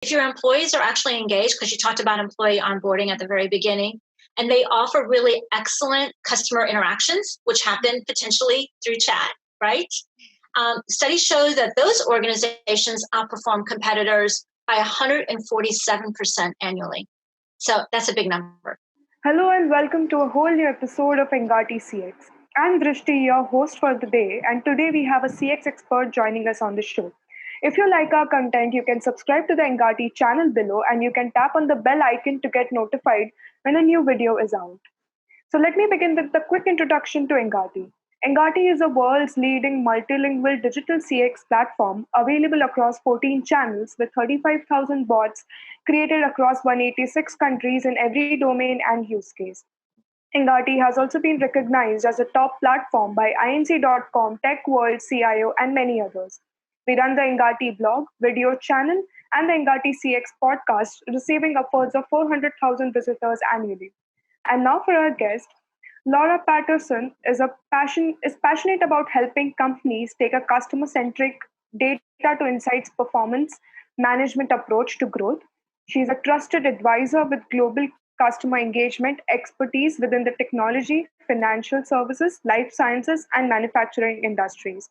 if your employees are actually engaged, because you talked about employee onboarding at the very beginning, and they offer really excellent customer interactions, which happen potentially through chat, right? Studies show that those organizations outperform competitors by 147% annually. So that's a big number. Hello and welcome to a whole new episode of Engati CX. I'm Drishti, your host for the day, and today we have a CX expert joining us on the show. If you like our content, you can subscribe to the Engati channel below and you can tap on the bell icon to get notified when a new video is out. So let me begin with the quick introduction to Engati. Engati is the world's leading multilingual digital CX platform available across 14 channels with 35,000 bots created across 186 countries in every domain and use case. Engati has also been recognized as a top platform by INC.com, TechWorld, CIO, and many others. We run the Engati blog, video channel, and the Engati CX podcast, receiving upwards of 400,000 visitors annually. And now for our guest, Laura Patterson is passionate about helping companies take a customer-centric data to insights performance management approach to growth. She's a trusted advisor with global customer engagement expertise within the technology, financial services, life sciences, and manufacturing industries.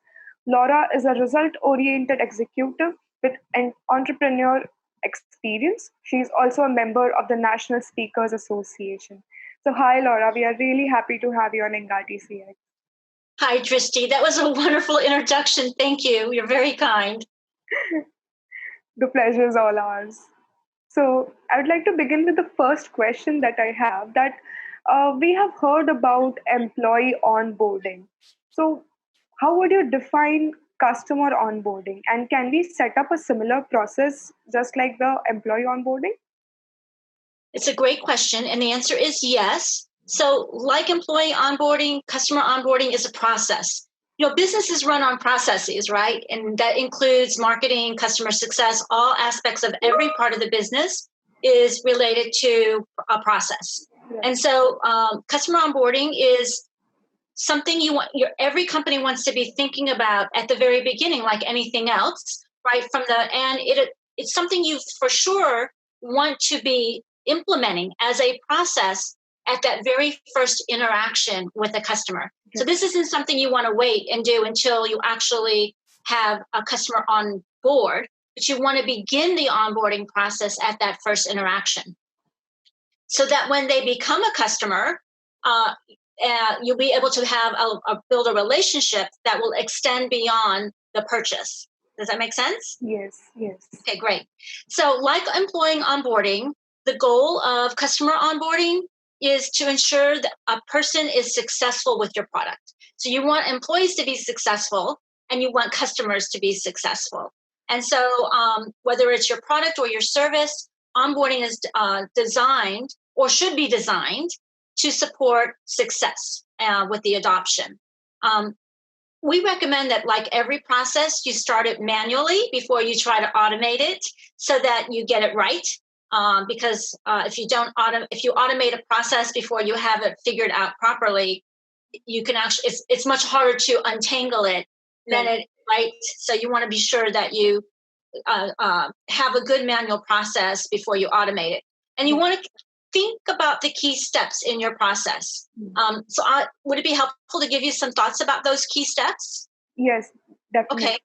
Laura is a result-oriented executive with an entrepreneur experience. She's also a member of the National Speakers Association. So hi, Laura. We are really happy to have you on Engati CX. Hi, Drishti. That was a wonderful introduction. Thank you. You're very kind. The pleasure is all ours. So I would like to begin with the first question that I have, that we have heard about employee onboarding. So how would you define customer onboarding? And can we set up a similar process just like the employee onboarding? It's a great question, and the answer is yes. So like employee onboarding, customer onboarding is a process. Businesses run on processes, right? And that includes marketing, customer success, all aspects of every part of the business is related to a process. Yeah. And so customer onboarding is something every company wants to be thinking about at the very beginning, like anything else, right? It's something you for sure want to be implementing as a process at that very first interaction with a customer. Okay. So this isn't something you want to wait and do until you actually have a customer on board, but you want to begin the onboarding process at that first interaction. So that when they become a customer, you'll be able to have build a relationship that will extend beyond the purchase. Does that make sense? Yes. Okay, great. So like employee onboarding, the goal of customer onboarding is to ensure that a person is successful with your product. So you want employees to be successful and you want customers to be successful. And so whether it's your product or your service, onboarding is designed or should be designed to support success with the adoption. We recommend that like every process, you start it manually before you try to automate it so that you get it right. Because if you automate a process before you have it figured out properly, you can actually it's much harder to untangle it than it, right? So you want to be sure that you have a good manual process before you automate it, and you want to think about the key steps in your process. Would it be helpful to give you some thoughts about those key steps? Yes, definitely. Okay.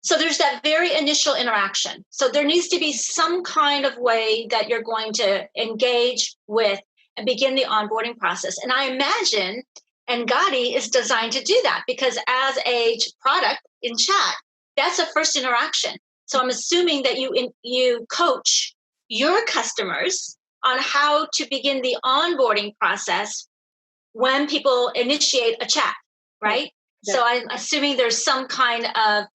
So there's that very initial interaction. So there needs to be some kind of way that you're going to engage with and begin the onboarding process. And I imagine Engati is designed to do that because as a product in chat, that's a first interaction. So I'm assuming that you coach your customers on how to begin the onboarding process when people initiate a chat, right? Yeah. So I'm assuming there's some kind of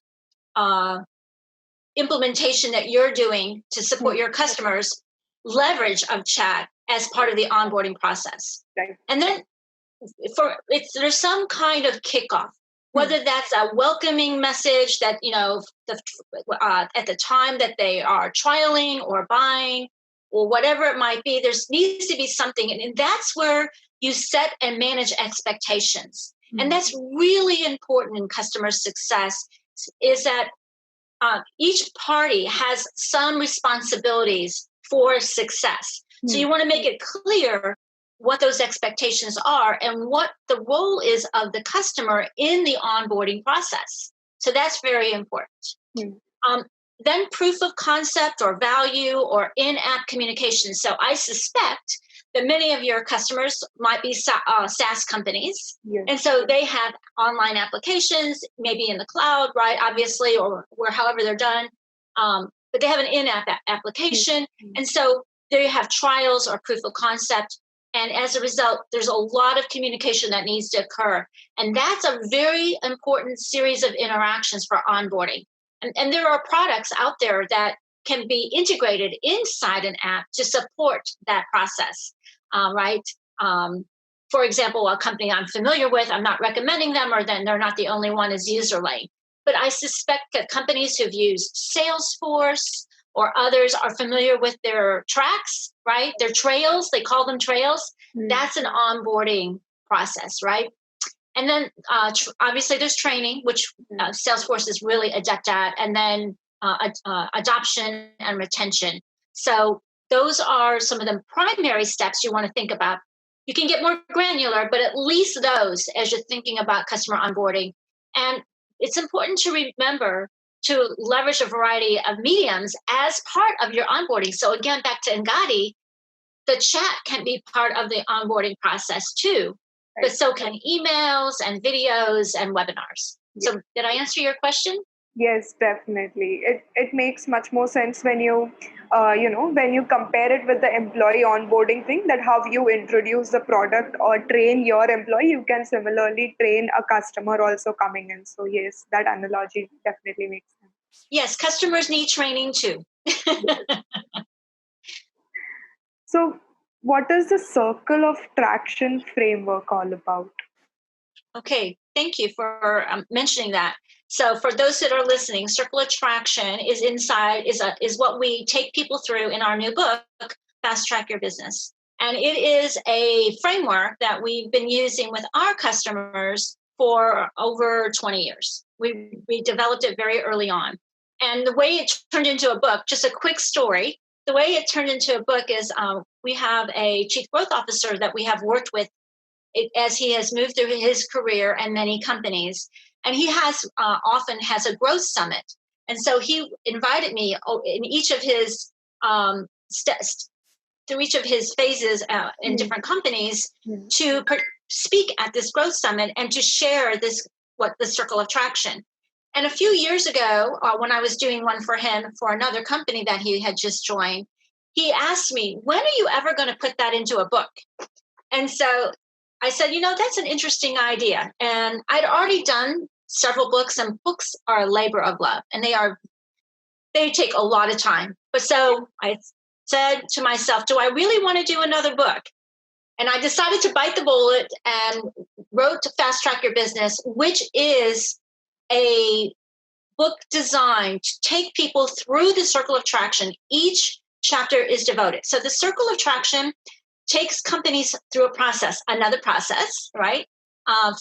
implementation that you're doing to support your customers leverage of chat as part of the onboarding process. Right. And then there's some kind of kickoff, whether that's a welcoming message that, at the time that they are trialing or buying or whatever it might be, there needs to be something. And that's where you set and manage expectations. And that's really important in customer success is that each party has some responsibilities for success. So you want to make it clear what those expectations are and what the role is of the customer in the onboarding process. So that's very important. Then proof of concept or value or in-app communication. So I suspect that many of your customers might be SaaS companies. Yes. And so they have online applications, maybe in the cloud, right, obviously, or where however they're done. But they have an in-app application. And so there you have trials or proof of concept. And as a result, there's a lot of communication that needs to occur. And that's a very important series of interactions for onboarding. And there are products out there that can be integrated inside an app to support that process, right? For example, a company I'm familiar with, I'm not recommending them, or then they're not the only one, is UserLane. But I suspect that companies who've used Salesforce or others are familiar with their tracks, right? Their trails, they call them trails. That's an onboarding process, right? And then obviously there's training, which Salesforce is really adept at, and then adoption and retention. So those are some of the primary steps you want to think about. You can get more granular, but at least those as you're thinking about customer onboarding. And it's important to remember to leverage a variety of mediums as part of your onboarding. So again, back to Engati, the chat can be part of the onboarding process too. But so can emails and videos and webinars. So did I answer your question? Yes, definitely. It makes much more sense when you, when you compare it with the employee onboarding thing, that how you introduce the product or train your employee, you can similarly train a customer also coming in. So yes, that analogy definitely makes sense. Yes, customers need training too. So what is the circle of traction framework all about? Okay, thank you for mentioning that. So for those that are listening, circle of traction is what we take people through in our new book, Fast Track Your Business. And it is a framework that we've been using with our customers for over 20 years. We developed it very early on. And the way it turned into a book, just a quick story, the way it turned into a book is we have a chief growth officer that we have worked with as he has moved through his career and many companies. And he has often has a growth summit. And so he invited me in each of his through each of his phases in different companies to speak at this growth summit and to share what the circle of traction. And a few years ago, when I was doing one for him for another company that he had just joined, he asked me, when are you ever going to put that into a book? And so I said, that's an interesting idea. And I'd already done several books, and books are a labor of love, and they take a lot of time. But so I said to myself, do I really want to do another book? And I decided to bite the bullet and wrote to Fast Track Your Business, which is a book designed to take people through the circle of traction. Each chapter is devoted. So the circle of traction takes companies through another process, right,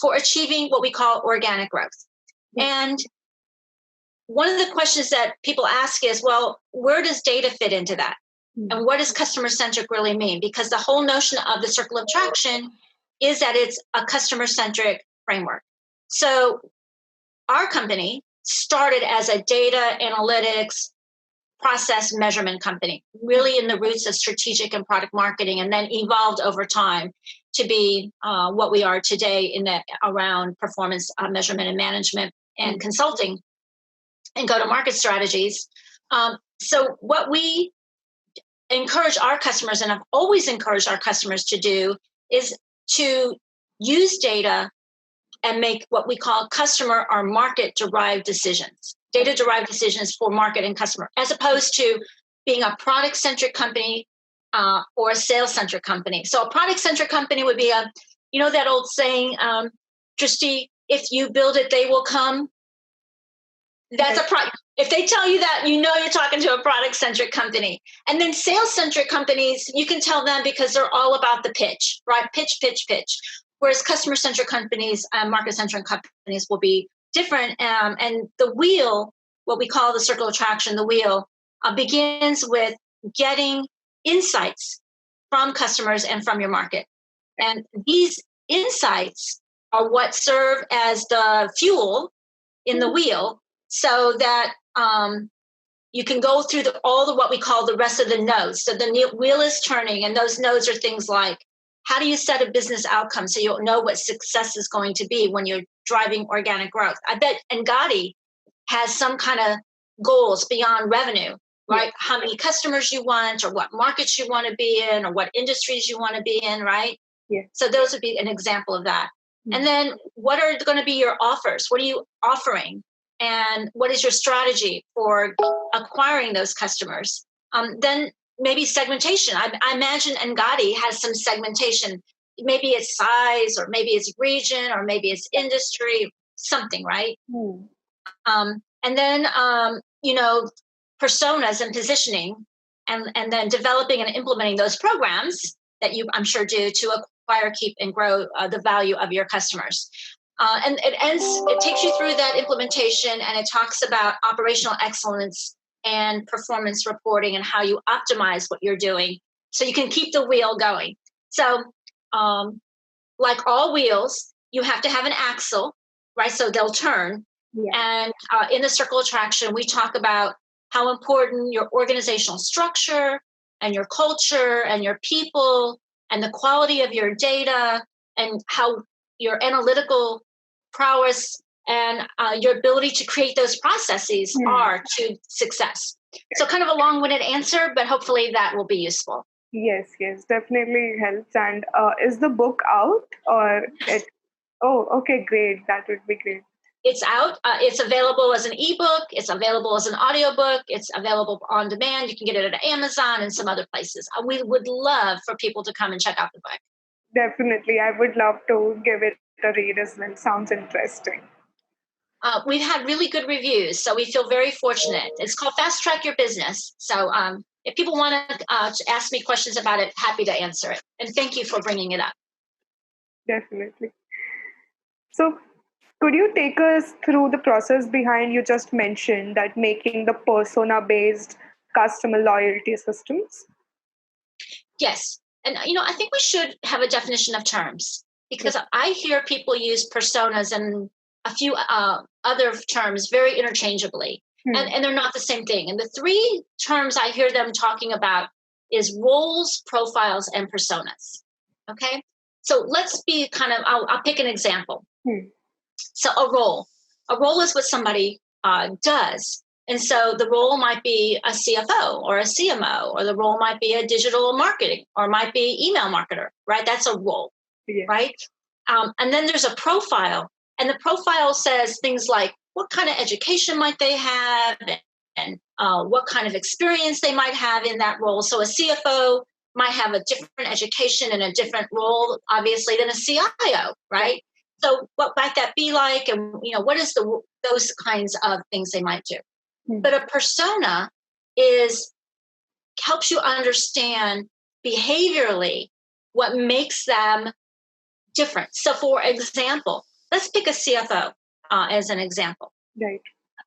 for achieving what we call organic growth. And one of the questions that people ask is, well, where does data fit into that? And what does customer-centric really mean? Because the whole notion of the circle of traction is that it's a customer-centric framework. So our company started as a data analytics process measurement company, really in the roots of strategic and product marketing, and then evolved over time to be what we are today around performance measurement and management and consulting and go-to-market strategies. So what we encourage our customers, and I've always encouraged our customers to do, is to use data and make what we call customer or market-derived decisions, data-derived decisions for market and customer, as opposed to being a product-centric company or a sales-centric company. So a product-centric company would be that old saying, Drishti, if you build it, they will come. That's a product. If they tell you that, you're talking to a product-centric company. And then sales-centric companies, you can tell them because they're all about the pitch, right? Pitch, pitch, pitch. Whereas customer-centric companies and market-centric companies will be different. And the wheel what we call the circle of traction, the wheel, begins with getting insights from customers and from your market. And these insights are what serve as the fuel in the wheel so that you can go through what we call the rest of the nodes. So the wheel is turning, and those nodes are things like, how do you set a business outcome so you'll know what success is going to be when you're driving organic growth? I bet Engati has some kind of goals beyond revenue, right? Yes. How many customers you want, or what markets you want to be in, or what industries you want to be in, right? Yes. So those would be an example of that. Mm-hmm. And then what are going to be your offers? What are you offering? And what is your strategy for acquiring those customers? Then maybe segmentation. I imagine Engati has some segmentation. Maybe it's size, or maybe it's region, or maybe it's industry, something, right? Mm. And then, personas and positioning, and then developing and implementing those programs that you, I'm sure, do to acquire, keep, and grow the value of your customers. And it takes you through that implementation, and it talks about operational excellence and performance reporting and how you optimize what you're doing so you can keep the wheel going. So like all wheels, you have to have an axle, right? So they'll turn. Yeah. And in the circle of traction, we talk about how important your organizational structure and your culture and your people and the quality of your data and how your analytical prowess and your ability to create those processes are to success. So kind of a long-winded answer, but hopefully that will be useful. Yes, definitely helps. And is the book out, or it? Oh, okay, great. That would be great. It's out. It's available as an ebook. It's available as an audiobook. It's available on demand. You can get it at Amazon and some other places. We would love for people to come and check out the book. Definitely. I would love to give it a read as well. Sounds interesting. We've had really good reviews, so we feel very fortunate. It's called Fast Track Your Business. So if people want to ask me questions about it, happy to answer it. And thank you for bringing it up. Definitely. So could you take us through the process behind, you just mentioned that, making the persona-based customer loyalty systems? Yes. And, I think we should have a definition of terms, because I hear people use personas and a few other terms very interchangeably, and they're not the same thing. And the three terms I hear them talking about is roles, profiles, and personas. Okay. So let's be I'll pick an example. So a role is what somebody does. And so the role might be a CFO or a CMO, or the role might be a digital marketing, or might be email marketer, right? That's a role, right? And then there's a profile, and the profile says things like what kind of education might they have, and what kind of experience they might have in that role. So a CFO might have a different education and a different role, obviously, than a CIO, right? So what might that be like? And, what is those kinds of things they might do? But a persona helps you understand behaviorally what makes them different. So for example, let's pick a CFO as an example. Right.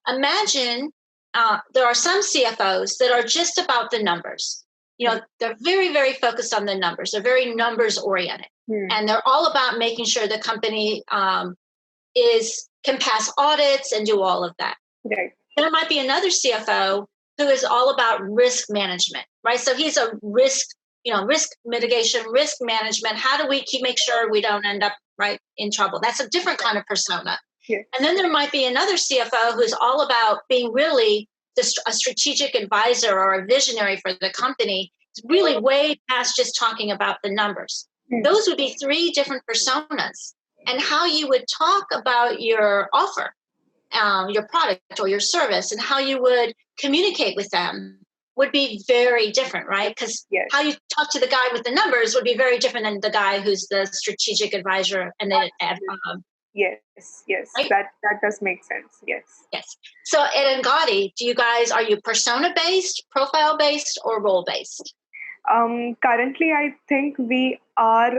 Imagine there are some CFOs that are just about the numbers. They're very, very focused on the numbers. They're very numbers oriented. And they're all about making sure the company can pass audits and do all of that. Right. There might be another CFO who is all about risk management, right? So he's a risk mitigation, risk management. How do we make sure we don't end up in trouble? That's a different kind of persona. Yeah. And then there might be another CFO who's all about being really a strategic advisor or a visionary for the company. It's really way past just talking about the numbers. Those would be three different personas. And how you would talk about your offer, your product or your service, and how you would communicate with them would be very different, right? Because how you talk to the guy with the numbers would be very different than the guy who's the strategic advisor. And then, yes, right? That does make sense. Yes. So at Engati, are you persona based, profile based, or role based? Currently, I think we are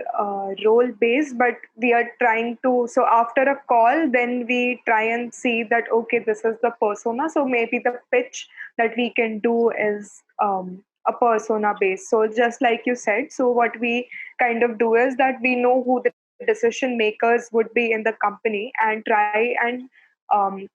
role based, but we are trying to. So after a call, then we try and see that okay, this is the persona. So maybe the pitch that we can do is a persona based. So just like you said, so what we kind of do is that we know who the decision makers would be in the company and try and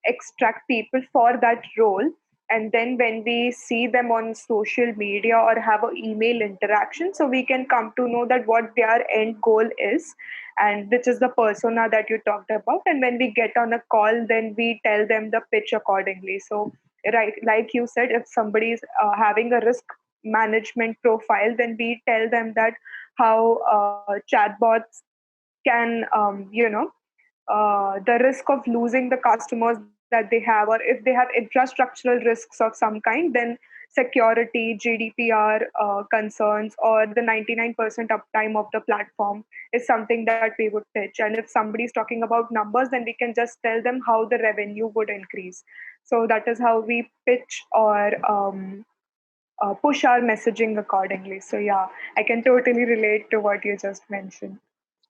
extract people for that role, and then when we see them on social media or have an email interaction, so we can come to know that what their end goal is and which is the persona that you talked about. And when we get on a call, then we tell them the pitch accordingly. So right, like you said, if somebody is having a risk management profile, then we tell them that how chatbots can the risk of losing the customers that they have, or if they have infrastructural risks of some kind, then security, GDPR concerns, or the 99% uptime of the platform is something that we would pitch. And if somebody is talking about numbers, then we can just tell them how the revenue would increase. So that is how we pitch or push our messaging accordingly. So yeah, I can totally relate to what you just mentioned.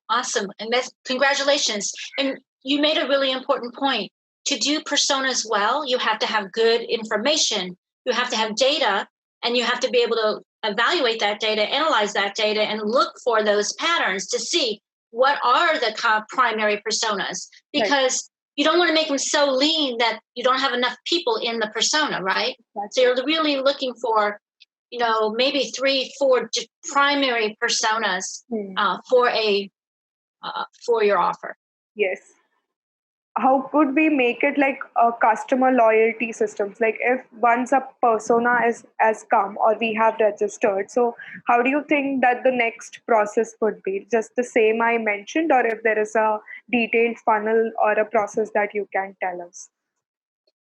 Awesome. And that's congratulations. And you made a really important point. To do personas well, you have to have good information. You have to have data, and you have to be able to evaluate that data, analyze that data, and look for those patterns to see what are the primary personas. Because you don't want to make them so lean that you don't have enough people in the persona, right? So you're really looking for, maybe 3-4 primary personas for your offer. Yes. How could we make it like a customer loyalty systems? Like if once a persona is has come or we have registered, so how do you think that the next process would be? Just the same I mentioned, or if there is a detailed funnel or a process that you can tell us?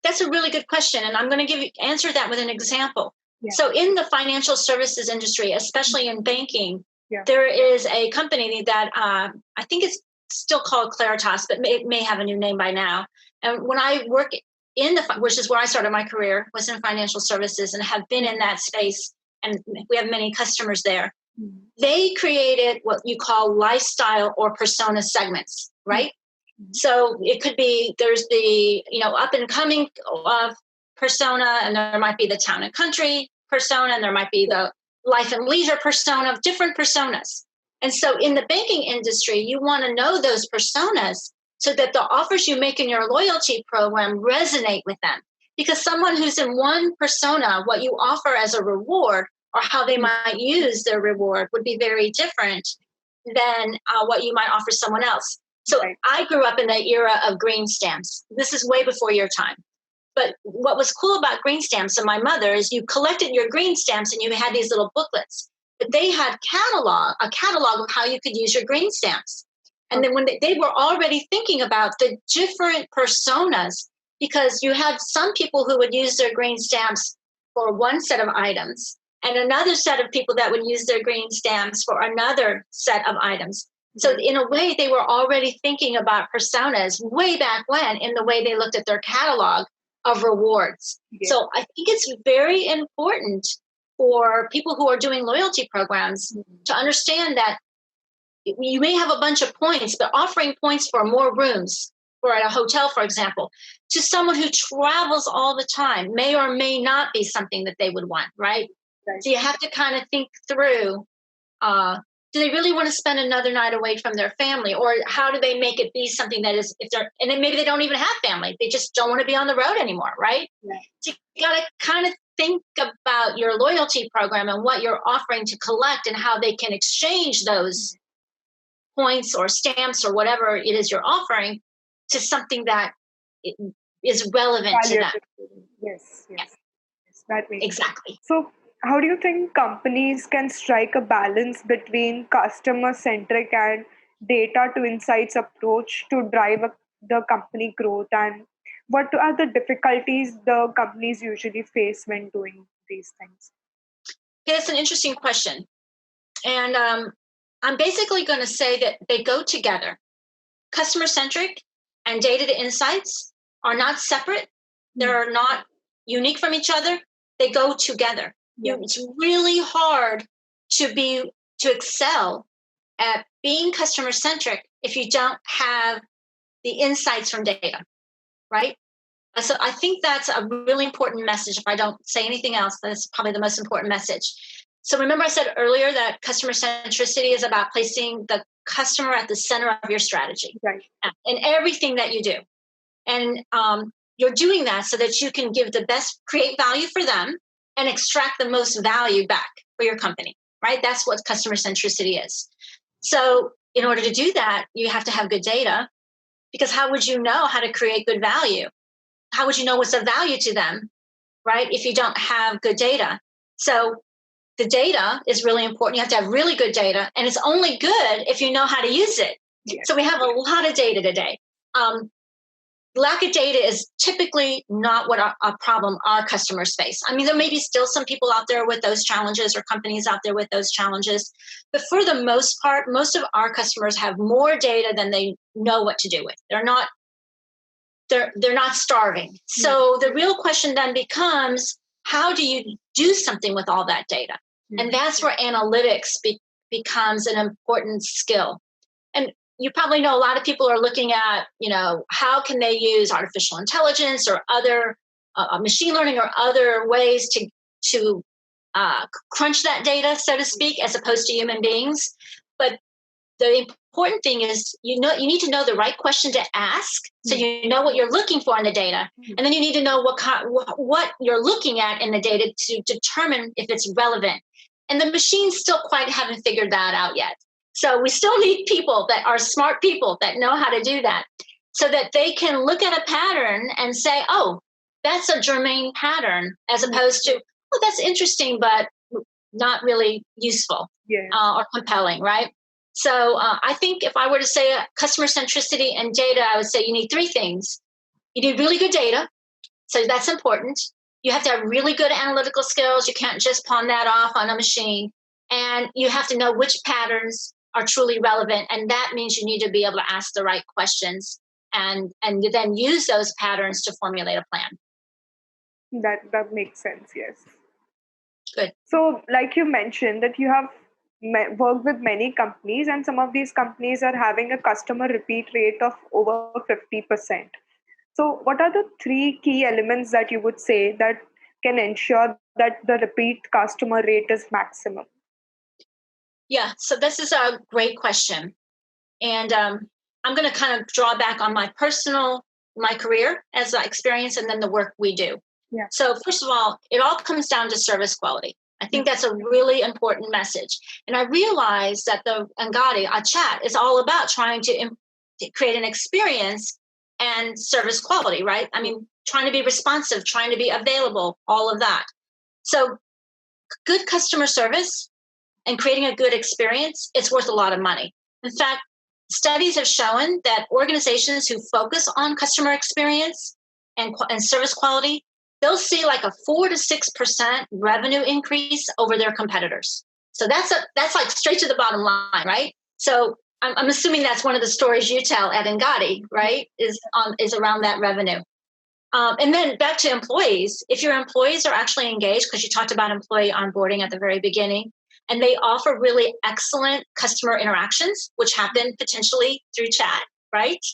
That's a really good question, and I'm going to answer that with an example. Yeah. So in the financial services industry, especially in banking, there is a company that I think it's still called Claritas, but it may have a new name by now. And when I work which is where I started my career, was in financial services and have been in that space, and we have many customers there. Mm-hmm. They created what you call lifestyle or persona segments, right? Mm-hmm. So it could be, there's the, up and coming persona, and there might be the town and country persona, and there might be the life and leisure persona, different personas. And so in the banking industry, you want to know those personas so that the offers you make in your loyalty program resonate with them. Because someone who's in one persona, what you offer as a reward or how they might use their reward would be very different than what you might offer someone else. So I grew up in the era of green stamps. This is way before your time. But what was cool about green stamps and my mother is you collected your green stamps and you had these little booklets. But they had a catalog of how you could use your green stamps. And then when they were already thinking about the different personas, because you had some people who would use their green stamps for one set of items and another set of people that would use their green stamps for another set of items. So in a way, they were already thinking about personas way back when in the way they looked at their catalog of rewards. Yeah. So I think it's very important for people who are doing loyalty programs to understand that you may have a bunch of points, but offering points for more rooms or at a hotel, for example, to someone who travels all the time may or may not be something that they would want, right? So you have to kind of think through, do they really want to spend another night away from their family? Or how do they make it be something that is, and then maybe they don't even have family. They just don't want to be on the road anymore, right? Yeah. So you got to kind of think about your loyalty program and what you're offering to collect and how they can exchange those points or stamps or whatever it is you're offering to something that is relevant to them. Yes. That makes exactly. Sense. So how do you think companies can strike a balance between customer-centric and data to insights approach to drive the company growth, and what are the difficulties the companies usually face when doing these things? Okay, that's an interesting question. And I'm basically going to say that they go together. Customer-centric and data to insights are not separate. They're not unique from each other. They go together. Yeah. It's really hard to excel at being customer-centric if you don't have the insights from data, right? So I think that's a really important message. If I don't say anything else, that's probably the most important message. So remember I said earlier that customer centricity is about placing the customer at the center of your strategy, right, in everything that you do. And you're doing that so that you can give the best, create value for them and extract the most value back for your company, right? That's what customer centricity is. So in order to do that, you have to have good data, because how would you know how to create good value? How would you know what's of value to them, right? If you don't have good data. So the data is really important. You have to have really good data, and it's only good if you know how to use it. yes. So we have a lot of data today. Lack of data is typically not what a problem our customers face. I mean, there may be still some people out there with those challenges, or companies out there with those challenges, but for the most part, most of our customers have more data than they know what to do with. They're not starving. So the real question then becomes, how do you do something with all that data? And that's where analytics becomes an important skill. And you probably know a lot of people are looking at, how can they use artificial intelligence or other machine learning or other ways to crunch that data, so to speak, as opposed to human beings. But the important thing is, you need to know the right question to ask, so you know what you're looking for in the data, and then you need to know what you're looking at in the data to determine if it's relevant. And the machines still quite haven't figured that out yet. So we still need people that are smart people that know how to do that, so that they can look at a pattern and say, oh, that's a germane pattern, as opposed to, oh, that's interesting, but not really useful or compelling, right? So I think if I were to say customer centricity and data, I would say you need three things. You need really good data. So that's important. You have to have really good analytical skills. You can't just pawn that off on a machine. And you have to know which patterns are truly relevant. And that means you need to be able to ask the right questions and then use those patterns to formulate a plan. That makes sense, yes. Good. So like you mentioned that you have worked with many companies, and some of these companies are having a customer repeat rate of over 50%. So what are the three key elements that you would say that can ensure that the repeat customer rate is maximum? Yeah, so this is a great question. And I'm going to kind of draw back on my career as an experience, and then the work we do. Yeah. So first of all, it all comes down to service quality. I think that's a really important message. And I realize that the Engati, our chat, is all about trying to create an experience and service quality, right? I mean, trying to be responsive, trying to be available, all of that. So good customer service and creating a good experience, it's worth a lot of money. In fact, studies have shown that organizations who focus on customer experience and service quality, they'll see like a 4 to 6% revenue increase over their competitors. So that's like straight to the bottom line, right? So I'm assuming that's one of the stories you tell at Engati, right? Is around that revenue. And then back to employees. If your employees are actually engaged, because you talked about employee onboarding at the very beginning, and they offer really excellent customer interactions, which happen potentially through chat, right?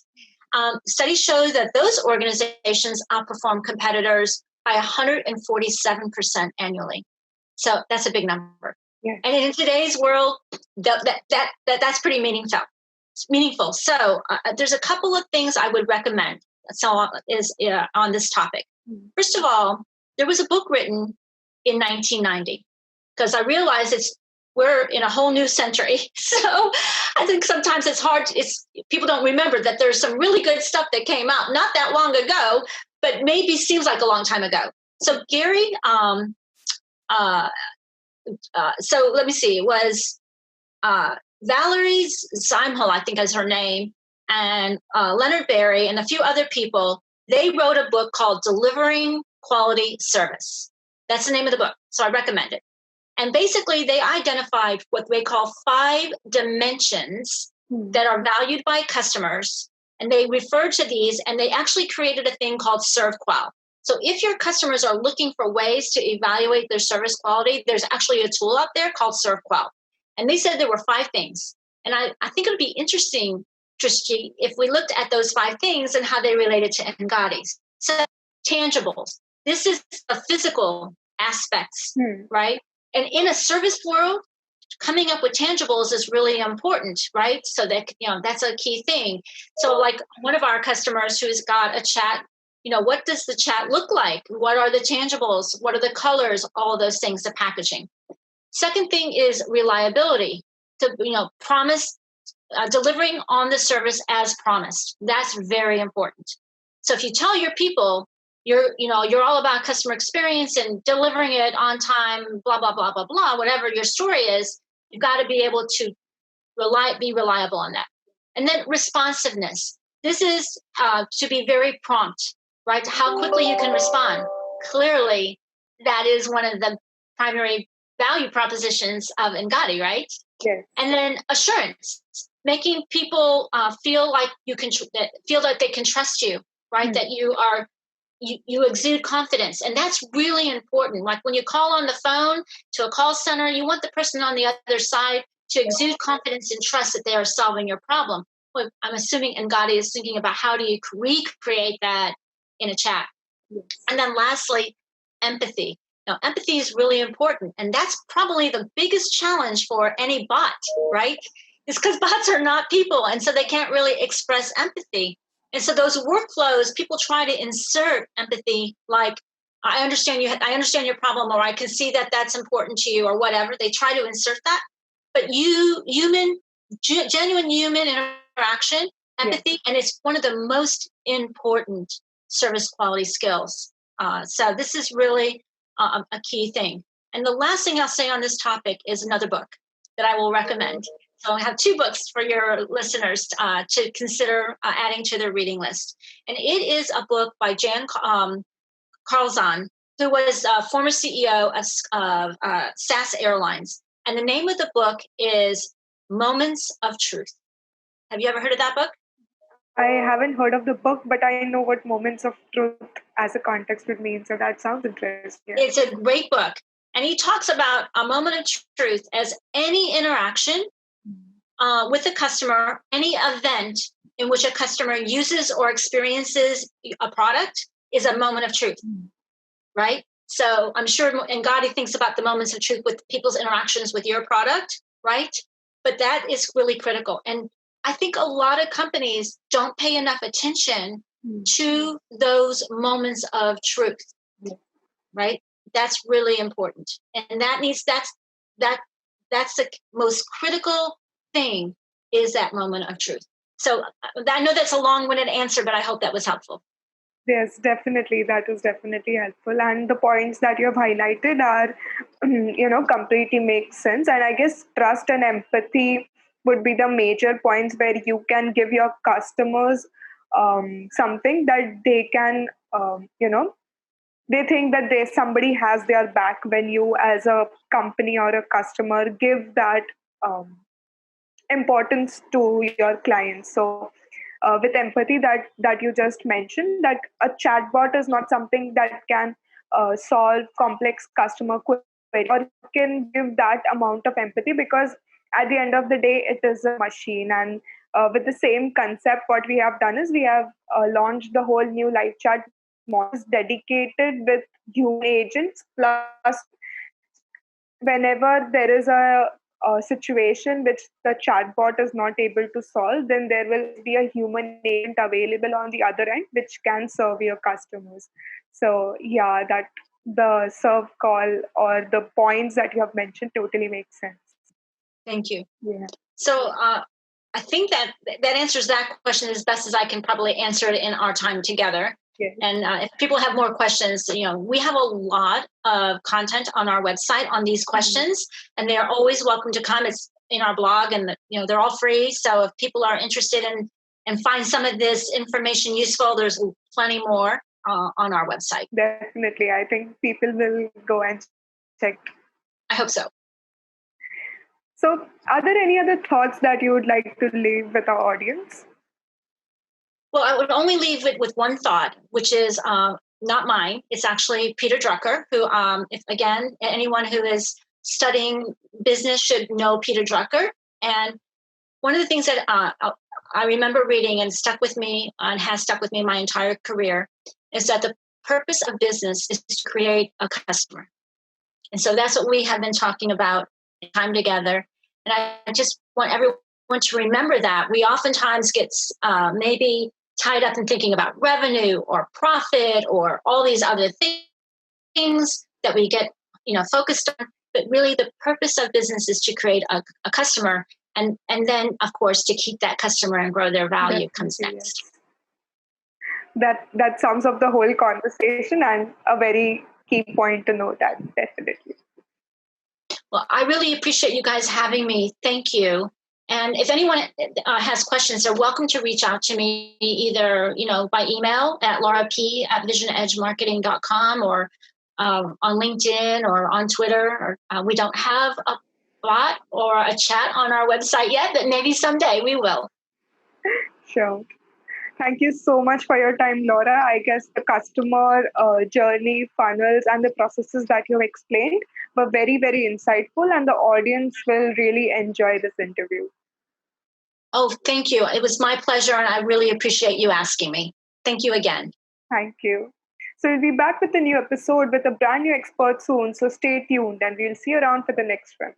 Studies show that those organizations outperform competitors by 147% annually. So that's a big number. Yeah. And in today's world, that's pretty meaningful. So there's a couple of things I would recommend. On this topic. First of all, there was a book written in 1990, because I realize we're in a whole new century. So I think sometimes people don't remember that there's some really good stuff that came out not that long ago, but maybe seems like a long time ago. So Gary, so let me see, it was Valerie Zimhol, I think is her name, and Leonard Berry and a few other people. They wrote a book called Delivering Quality Service. That's the name of the book. So I recommend it. And basically they identified what they call 5 dimensions that are valued by customers. And they referred to these, and they actually created a thing called ServQual. So if your customers are looking for ways to evaluate their service quality, there's actually a tool out there called ServQual. And they said there were 5 things. And I think it would be interesting, Drishti, if we looked at those 5 things and how they related to Engati. So tangibles. This is the physical aspects, right? And in a service world, coming up with tangibles is really important, right? So that, that's a key thing. So like one of our customers who's got a chat, what does the chat look like? What are the tangibles? What are the colors? All of those things, the packaging. Second thing is reliability. To, promise, delivering on the service as promised. That's very important. So if you tell your people, you're all about customer experience and delivering it on time, blah, blah, blah, blah, blah, whatever your story is, you've got to be able to be reliable on that. And then responsiveness. This is to be very prompt, right? How quickly you can respond. Clearly, that is one of the primary value propositions of Engati, right? Yes. And then assurance, making people feel like feel that they can trust you, right? That you exude confidence. And that's really important. Like when you call on the phone to a call center, you want the person on the other side to exude confidence and trust that they are solving your problem. Well, I'm assuming Engati is thinking about how do you recreate that in a chat. Yes. And then lastly, empathy. Now, empathy is really important. And that's probably the biggest challenge for any bot, right? It's because bots are not people. And so they can't really express empathy. And so those workflows, people try to insert empathy, like, I understand your problem, or I can see that that's important to you, or whatever. They try to insert that. But genuine human interaction, empathy, and it's one of the most important service quality skills. So this is really a key thing. And the last thing I'll say on this topic is another book that I will recommend. So I have 2 books for your listeners to consider adding to their reading list. And it is a book by Jan Carlzon, who was former CEO of SAS Airlines. And the name of the book is Moments of Truth. Have you ever heard of that book? I haven't heard of the book, but I know what moments of truth as a context would mean. So that sounds interesting. It's a great book. And he talks about a moment of truth as any interaction with a customer, any event in which a customer uses or experiences a product is a moment of truth, right? So I'm sure Engati thinks about the moments of truth with people's interactions with your product, right? But that is really critical. And I think a lot of companies don't pay enough attention to those moments of truth, right? That's really important. And that's the most critical thing, is that moment of truth. So I know that's a long-winded answer, but I hope that was helpful. Yes, definitely. That is definitely helpful. And the points that you have highlighted are, completely make sense. And I guess trust and empathy would be the major points where you can give your customers something that they can, they think that somebody has their back when you as a company or a customer give that importance to your clients. So with empathy that you just mentioned, that a chatbot is not something that can solve complex customer queries or can give that amount of empathy, because at the end of the day it is a machine. And with the same concept, what we have done is we have launched the whole new live chat models dedicated with human agents, plus whenever there is a situation which the chatbot is not able to solve, then there will be a human agent available on the other end which can serve your customers. So yeah, that the serve call or the points that you have mentioned totally makes sense. Thank you. Yeah. So I think that answers that question as best as I can probably answer it in our time together. Yes. And if people have more questions, we have a lot of content on our website on these questions, and they're always welcome to come. It's in our blog, and they're all free. So if people are interested in and find some of this information useful, there's plenty more on our website. Definitely. I think people will go and check. I hope so. So are there any other thoughts that you would like to leave with our audience? Well, I would only leave it with one thought, which is not mine. It's actually Peter Drucker, who, if again, anyone who is studying business should know Peter Drucker. And one of the things that I remember reading and stuck with me and has stuck with me my entire career is that the purpose of business is to create a customer. And so that's what we have been talking about in time together. And I just want everyone to remember that. We oftentimes get maybe tied up in thinking about revenue or profit or all these other things that we get, focused on. But really, the purpose of business is to create a customer, and then, of course, to keep that customer and grow their value comes next. Yes. That sums up the whole conversation, and a very key point to note that, definitely. Well, I really appreciate you guys having me. Thank you. And if anyone has questions, they're welcome to reach out to me either, by email at laurap@visionedgemarketing.com or on LinkedIn or on Twitter. We don't have a bot or a chat on our website yet, but maybe someday we will. Sure. Thank you so much for your time, Laura. I guess the customer journey, funnels, and the processes that you explained were very, very insightful, and the audience will really enjoy this interview. Oh, thank you. It was my pleasure, and I really appreciate you asking me. Thank you again. Thank you. So we'll be back with a new episode with a brand new expert soon, so stay tuned, and we'll see you around for the next one.